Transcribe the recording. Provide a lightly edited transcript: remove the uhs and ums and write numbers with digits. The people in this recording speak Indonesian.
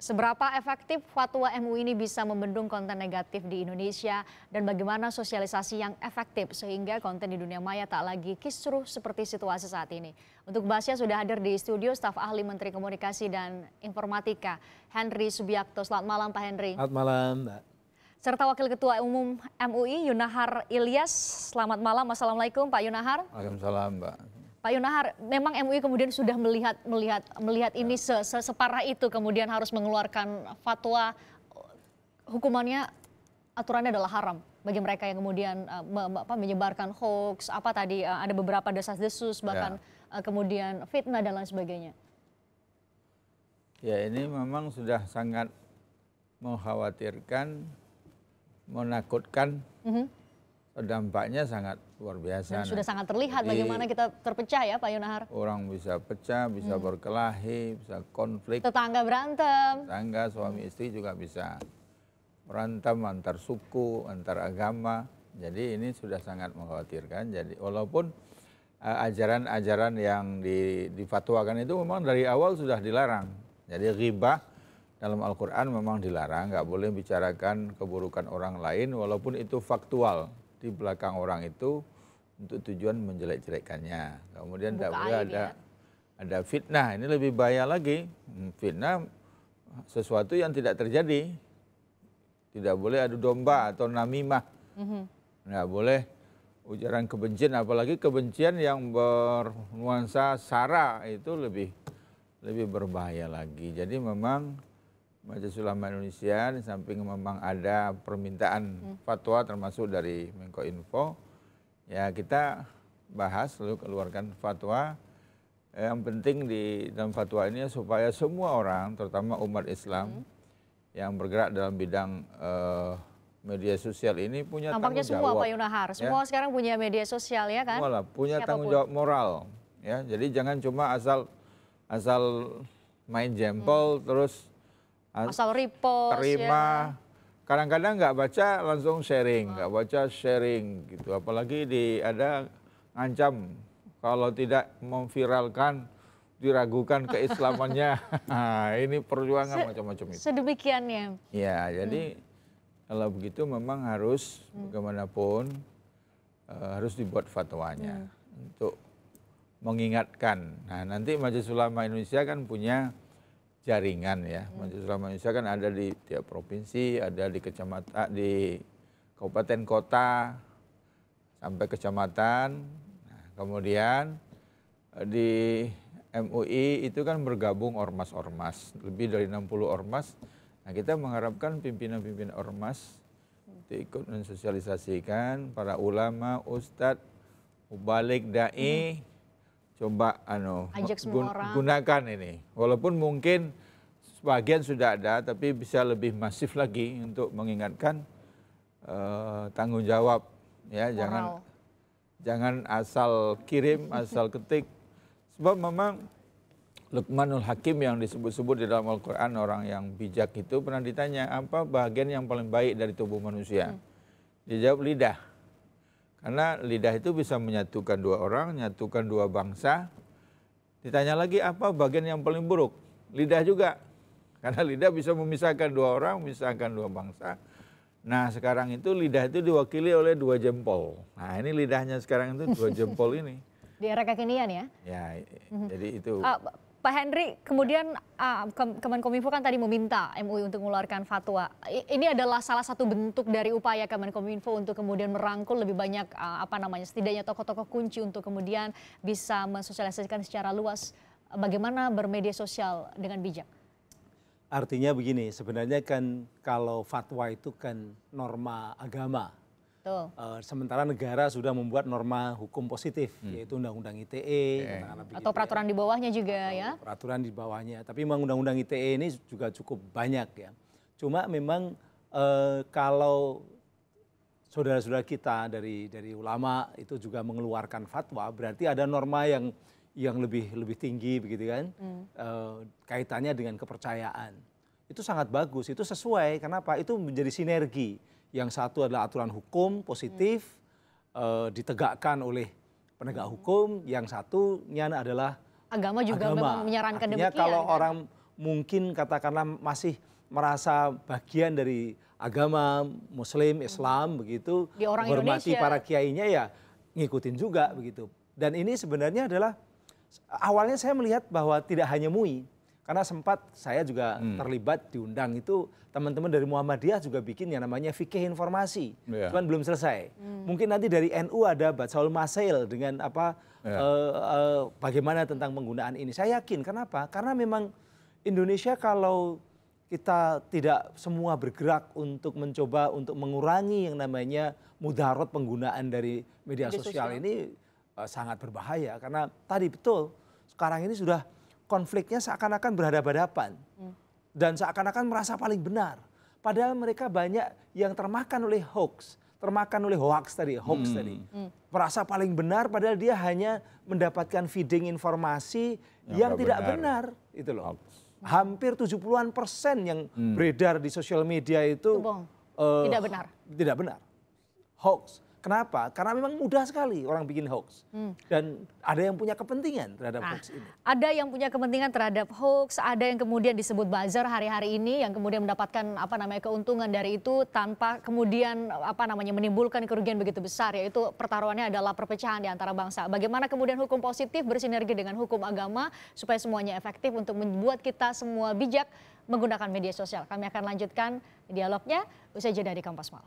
Seberapa efektif fatwa MUI ini bisa membendung konten negatif di Indonesia dan bagaimana sosialisasi yang efektif sehingga konten di dunia maya tak lagi kisruh seperti situasi saat ini. Untuk bahasnya sudah hadir di studio staf ahli Menteri Komunikasi dan Informatika Henry Subiakto. Selamat malam Pak Henry. Selamat malam Mbak. Serta Wakil Ketua Umum MUI Yunahar Ilyas. Selamat malam. Assalamualaikum Pak Yunahar. Waalaikumsalam Mbak. Pak Yunahar, memang MUI kemudian sudah melihat ini separah itu kemudian harus mengeluarkan fatwa hukumannya aturannya adalah haram bagi mereka yang kemudian menyebarkan hoax ada beberapa desas-desus bahkan kemudian fitnah dan lain sebagainya. Ya ini memang sudah sangat mengkhawatirkan, menakutkan. Dampaknya sangat luar biasa. Dan sudah sangat terlihat bagaimana kita terpecah ya Pak Yunahar. Orang bisa pecah, bisa berkelahi, bisa konflik. Tetangga berantem. Tetangga, suami istri juga bisa berantem antar suku, antar agama. Jadi ini sudah sangat mengkhawatirkan. Jadi walaupun ajaran-ajaran yang difatwakan itu memang dari awal sudah dilarang. Jadi ghibah dalam Al-Quran memang dilarang, nggak boleh bicarakan keburukan orang lain walaupun itu faktual. Di belakang orang itu untuk tujuan menjelek-jelekkannya. Kemudian tidak boleh ada fitnah, ini lebih bahaya lagi. Fitnah sesuatu yang tidak terjadi. Tidak boleh adu domba atau namimah. Nggak boleh ujaran kebencian, apalagi kebencian yang bernuansa sara itu lebih berbahaya lagi. Jadi memang Majelis Ulama Indonesia di samping memang ada permintaan fatwa termasuk dari Menko Info, ya kita bahas lalu keluarkan fatwa. Yang penting di dalam fatwa ini supaya semua orang, terutama umat Islam yang bergerak dalam bidang media sosial ini punya tampaknya tanggung jawab. Semua Pak Yunahar, semua sekarang punya media sosial ya kan? Semua punya tanggung jawab moral, ya. Jadi jangan cuma asal main jempol terus asal repost, terima, kadang-kadang nggak baca langsung sharing, nggak baca sharing gitu. Apalagi ada ngancam kalau tidak memviralkan diragukan keislamannya. Ini perjuangan macam-macam itu. Sedemikiannya. Ya, jadi kalau begitu memang harus bagaimanapun harus dibuat fatwanya untuk mengingatkan. Nah, nanti Majelis Ulama Indonesia kan punya jaringan ya. Majelis Ulama Indonesia kan ada di tiap provinsi, ada di kecamatan, di kabupaten kota sampai kecamatan. Nah, kemudian di MUI itu kan bergabung ormas-ormas, lebih dari 60 ormas. Nah, kita mengharapkan pimpinan-pimpinan ormas itu ikut mensosialisasikan para ulama, ustadz, mubalik, dai. Coba ajak semua orang. Gunakan ini. Walaupun mungkin sebagian sudah ada, tapi bisa lebih masif lagi untuk mengingatkan tanggung jawab. Ya, jangan asal kirim, asal ketik. Sebab memang Luqmanul Hakim yang disebut-sebut di dalam Al-Quran, orang yang bijak itu pernah ditanya, apa bagian yang paling baik dari tubuh manusia? Dia jawab lidah. Karena lidah itu bisa menyatukan dua orang, menyatukan dua bangsa. Ditanya lagi apa bagian yang paling buruk? Lidah juga. Karena lidah bisa memisahkan dua orang, memisahkan dua bangsa. Nah sekarang itu lidah itu diwakili oleh dua jempol. Nah ini lidahnya sekarang itu dua jempol ini. Di era kekinian ya? Ya, jadi itu. Pak Henry, kemudian Kemenkominfo kan tadi meminta MUI untuk mengeluarkan fatwa. Ini adalah salah satu bentuk dari upaya Kemenkominfo untuk kemudian merangkul lebih banyak setidaknya tokoh-tokoh kunci untuk kemudian bisa mensosialisasikan secara luas bagaimana bermedia sosial dengan bijak. Artinya begini, sebenarnya kan kalau fatwa itu kan norma agama. Sementara negara sudah membuat norma hukum positif, yaitu Undang-Undang ITE. Atau peraturan di bawahnya juga ya? Peraturan di bawahnya, tapi memang Undang-Undang ITE ini juga cukup banyak ya. Cuma memang kalau saudara-saudara kita dari ulama itu juga mengeluarkan fatwa, berarti ada norma yang lebih tinggi begitu kan, kaitannya dengan kepercayaan. Itu sangat bagus, itu sesuai, kenapa? Itu menjadi sinergi. Yang satu adalah aturan hukum positif ditegakkan oleh penegak hukum, yang satunya adalah agama juga memang menyarankan demikian. Kalau orang mungkin katakanlah masih merasa bagian dari agama Muslim, Islam begitu, Di orang menghormati Indonesia. para kiainya ya ngikutin juga begitu. Dan ini sebenarnya adalah awalnya saya melihat bahwa tidak hanya MUI, karena sempat saya juga terlibat diundang itu teman-teman dari Muhammadiyah juga bikin yang namanya fikih informasi, cuman belum selesai. Mungkin nanti dari NU ada Batsaul Masail dengan apa bagaimana tentang penggunaan ini. Saya yakin, kenapa? Karena memang Indonesia kalau kita tidak semua bergerak untuk mencoba untuk mengurangi yang namanya mudarat penggunaan dari media sosial ini sangat berbahaya. Karena tadi betul, sekarang ini sudah konfliknya seakan-akan berhadapan-hadapan. Dan seakan-akan merasa paling benar. Padahal mereka banyak yang termakan oleh hoax. Termakan oleh hoax tadi. Merasa paling benar padahal dia hanya mendapatkan feeding informasi yang tidak benar. Itu loh. Hampir 70% yang beredar di sosial media itu tidak benar. Tidak benar. Hoax. Kenapa? Karena memang mudah sekali orang bikin hoax. Dan ada yang punya kepentingan terhadap hoax ini. Ada yang punya kepentingan terhadap hoax, ada yang kemudian disebut buzzer hari-hari ini yang kemudian mendapatkan keuntungan dari itu tanpa kemudian menimbulkan kerugian begitu besar, yaitu pertaruhannya adalah perpecahan di antara bangsa. Bagaimana kemudian hukum positif bersinergi dengan hukum agama supaya semuanya efektif untuk membuat kita semua bijak menggunakan media sosial. Kami akan lanjutkan dialognya usai jeda di Kompas Malam.